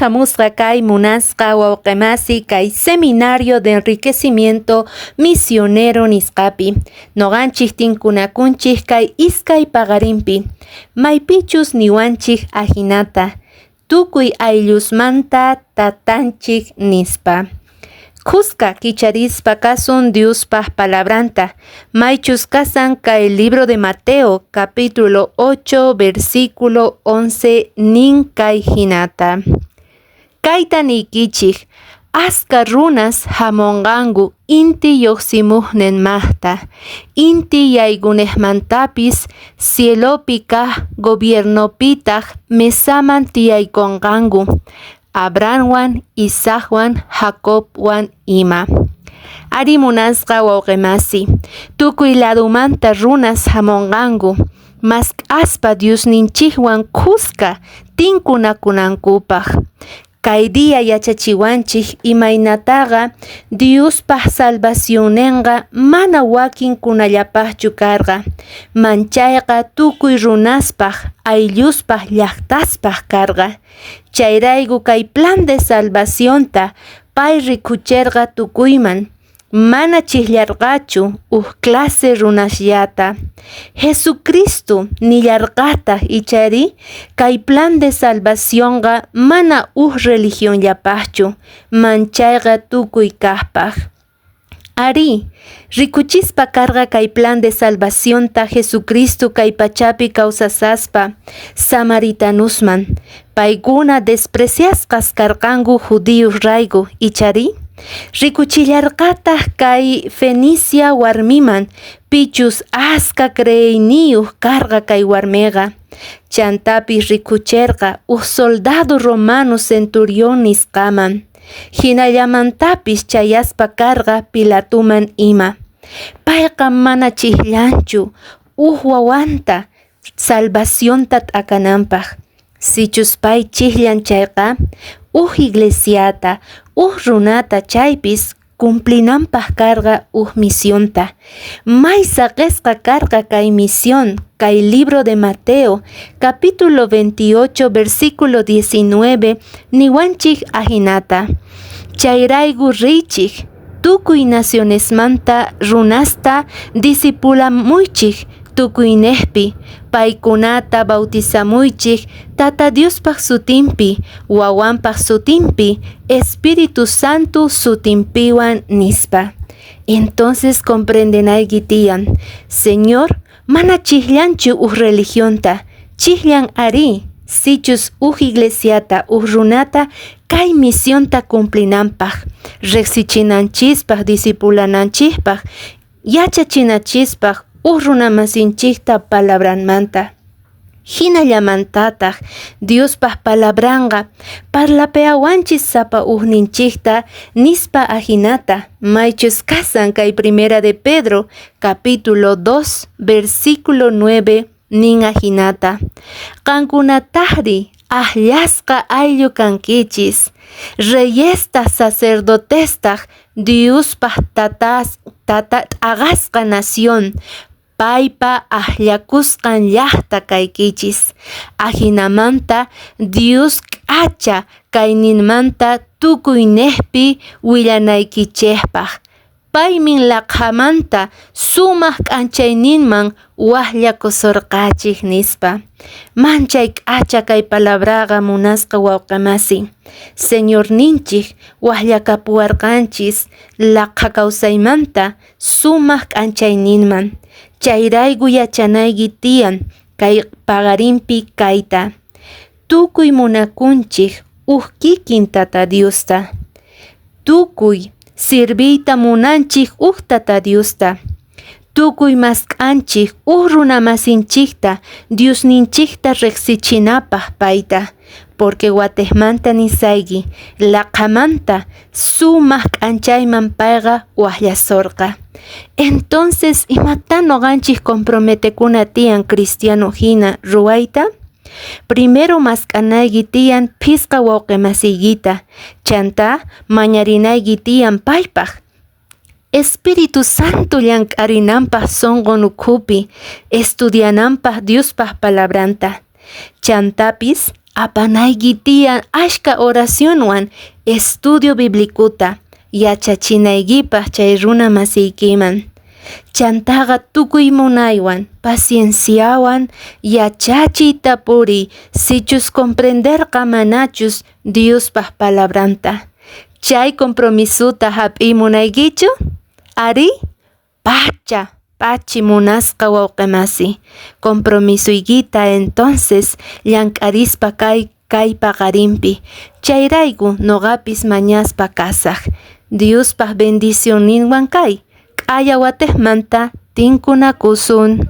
hamusqa kay munasqa wawqimasi kay seminario de enriquecimiento misionero nisqapi. Noqanchik tinkunakunchik kay iskay paqarinpi. Maypichus niwanchik ajinata. Tukuy ayllusmanta tatanchik nispa. Qusqa kicharispa kasun Diospaq palabranta. Maychus kasan kay libro de Mateo capítulo 8 versículo 11 nin kay hinata. Kayta nikichik, aska runas hamonqanku inti lluqsimuqnin maqta. Inti yaykunejmantapis cielopi kaq gobiernopitaq mesaman tiyaykunqanku. Abrahamwan, Isaacwan, Jacobwan ima. Ari munasqa wawqimasi, tukuy ladumanta runas hamonqanku, mas aspa Diosninchikwan qusqa tinkunakunankupaq. Kay dia yachachiwanchik imaynataqa Diospaq salvacionenqa mana wakinkunallapaqchu karqa. Manchayqa tukuy runaspaq, aylluspaq llaqtaspaq karqa. Chayrayku kay plan de salvacionta pay rikucherqa tukuyman. Mana chillarqachu clase runasllata. Jesucristo nillarqataq ichari kay plan de salvacionqa mana religionllapaqchu, manchayqa tukuy kaqpaq. Ari, rikuchispa karqa kay plan de salvacionta Jesucristo kay pachapi kawsasaspa Samaritanusman. Paykuna despreciasqas karqanku judíos rayku ichari. Rikuchillarqataq kay Fenicia warmiman, pichus aska creyniyuq karqa kay warmiqa. Chantapis rikucherqa soldado romano centurión nisqaman. Hinallamantapis chayaspa karqa Pilatuman ima. Payqa mana chillanchu wawanta salvacionta t'akananpaq. Sichus pay chillan chayqa iglesiata, runata chaypis cumplinanpaq karqa misionta. May saqesqa karqa kay misión, kay libro de Mateo, capítulo 28, versículo 19, niwanchik ajinata. Chayrayku richik, tukuy nacionesmanta runasta discipulamuychik, tukuynejpi, paykunata bautizamuychik, Tata Diospaq sutinpi, wawanpaq sutinpi, Espíritu Santo sutinpiwan nispa. Entonces comprendenayki tiyan, Señor, mana chillanchu religionta, chillan ari, sichus iglesiata, runata, kay misionta cumplinanpaq, reqsichinanchispaq, discipulananchispaq, yachachinachispaq, runamasinchikta palabranmanta. Hinallamantataq Diospaq palabranqa parlapeawanchis sapa ninchikta nispa ajinata. Maychus kasan kay primera de Pedro capítulo 2 versículo 9 nin ajinata. Qankunataqri ahllasqa ayllu kankichis, reyestaq sacerdotestaq Diospaq t'aqasqa nación, paypa ahlakusqan llaqta kaykichis. Ajinamanta Dios k'acha kayninmanta tukuynejpi willanaykichejpaq. Paymin laqhamanta sumaq k'anchayninman waqllakusurqachik nispa. Manchay k'acha kay palabraqa munasqa wawqimasi. Señor ninchik waqllakapuwarqanchis laqha kawsaymanta sumaq k'anchayninman. Chayrayku yachanayki tiyan kay paqarinpi kayta. Tukuy munakunchik kikin Tata Diosta. Tukuy sirviyta munanchik Tata Diosta. Tukuy mask'anchik runamasinchikta Diosninchikta reqsichinapaq payta. Porque watejmanta nisayki laqhamanta sumaq k'anchayman payqa waqllasurqa. Entonces, imata noqanchik comprometekuna tiyan cristiano hina ruwayta? Primero mask'anayki tiyan phisqa wawqimasiyta, chanta mañarinayki tiyan paypaq. Espíritu Santo llank'arinanpaq sonqo nukhupi, estudiananpaq Diospaq palabranta. Chantapis Apanayki tiyan ashka oracionwan estudio biblikuta yachachinaykipaq chay runa masiykiman. Chantaqa tukuy munaywan, pacienciawan yachachiyta puriy sichus comprenderqa manachus Diospaq palabranta. Chay compromisota hap'iy munaykichu? Ari? Pachi munasqa wawqi masi. Compromisoykita entonces llank'arispa kay paqarinpi. Chayrayku nuqapis mañaspa kasaq. Diospaq bendicionninwan kay. K'aya watiqmanta tinkunakusun.